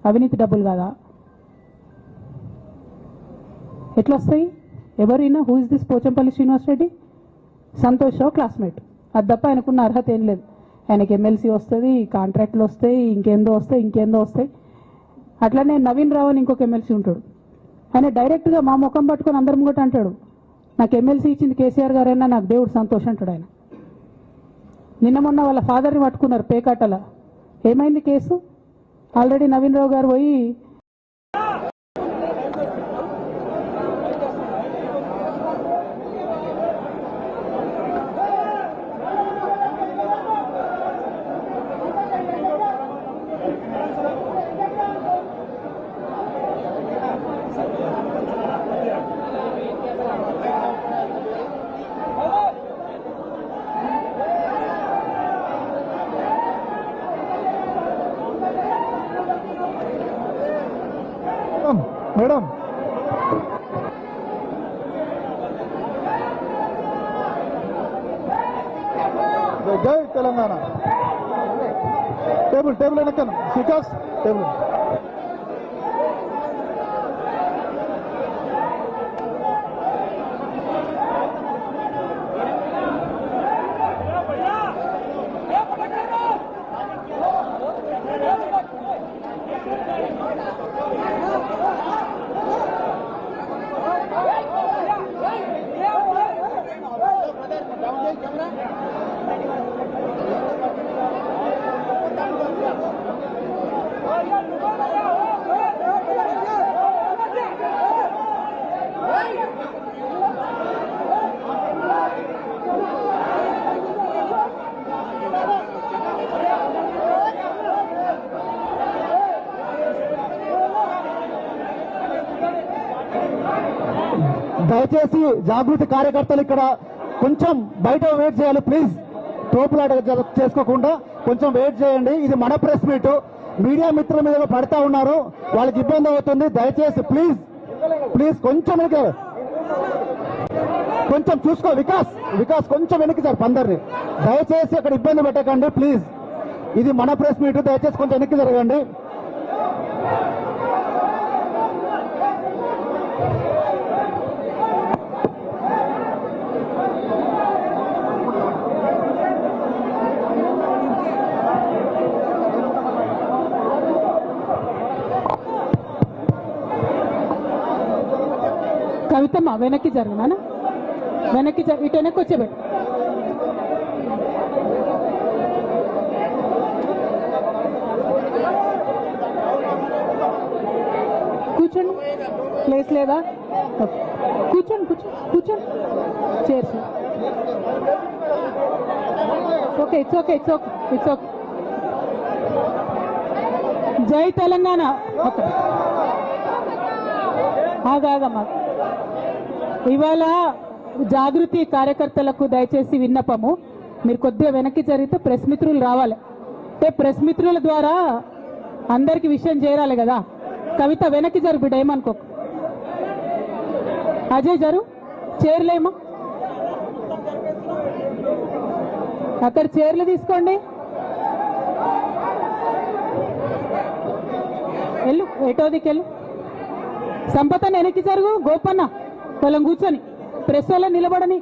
అవినీతి డబ్బులు కాదా? ఎట్లా వస్తాయి? ఎవరైనా who is this Pochampally Srinivas Reddy? Santosh Rao classmate, అది తప్ప ఆయనకున్న అర్హత ఏం లేదు. ఆయనకి ఎమ్మెల్సీ వస్తుంది, కాంట్రాక్ట్లు వస్తాయి, ఇంకేందో వస్తాయి. అట్లనే నవీన్ రావు అని ఇంకొక ఎమ్మెల్సీ ఉంటాడు. ఆయన డైరెక్ట్గా మా ముఖం పట్టుకొని అందరం కూడా అంటాడు, నాకు ఎమ్మెల్సీ ఇచ్చింది కేసీఆర్ గారైనా నాకు దేవుడు సంతోషం అంటాడు ఆయన. నిన్న మొన్న వాళ్ళ ఫాదర్ని పట్టుకున్నారు పేకాటల. ఏమైంది కేసు? ఆల్రెడీ నవీన్ రావు గారు పోయి మేడం జై తెలంగాణ. టేబుల్ వెనకను వికాస్ టేబుల్. దయచేసి జాగృతి కార్యకర్తలు ఇక్కడ కొంచెం బయట వెయిట్ చేయాలి ప్లీజ్. తోపులాట చేసుకోకుండా కొంచెం వెయిట్ చేయండి. ఇది మన ప్రెస్ మీట్, మీడియా మిత్రుల మీద పడతా ఉన్నారు, వాళ్ళకి ఇబ్బంది అవుతుంది. దయచేసి ప్లీజ్ కొంచెం చూసుకో వికాస్ కొంచెం వెనక్కి సార్ అందరినీ. దయచేసి అక్కడ ఇబ్బంది పెట్టకండి ప్లీజ్. ఇది మన ప్రెస్ మీట్, దయచేసి కొంచెం వెనక్కి జరగండి. కవితమ్మ వెనక్కి జరుగునా? ఇటు వెనక్కి వచ్చేబెట్టు. కూర్చోండి, ప్లేస్ లేదా? కూర్చోండి. Chairs okay. It's okay. జై తెలంగాణ. ఆగాగమ్మా. ఇవాళ జాగృతి కార్యకర్తలకు దయచేసి విన్నపము, మీరు కొద్దిగా వెనక్కి జరిగితే ప్రెస్ మిత్రులు రావాలి. అంటే ప్రెస్ మిత్రుల ద్వారా అందరికి విషయం చేరాలి కదా. కవిత వెనక్కి జరు బిడ్డ, ఏమనుకో. అజయ్ జరు, చైర్లేమా అక్కడ చైర్లు తీసుకోండి. వెళ్ళు, ఎటోదికెళ్ళు. సంపతన్న వెనక్కి జరుగు. గోపన్న వాళ్ళని కూర్చొని, ప్రెస్ వాళ్ళని నిలబడని.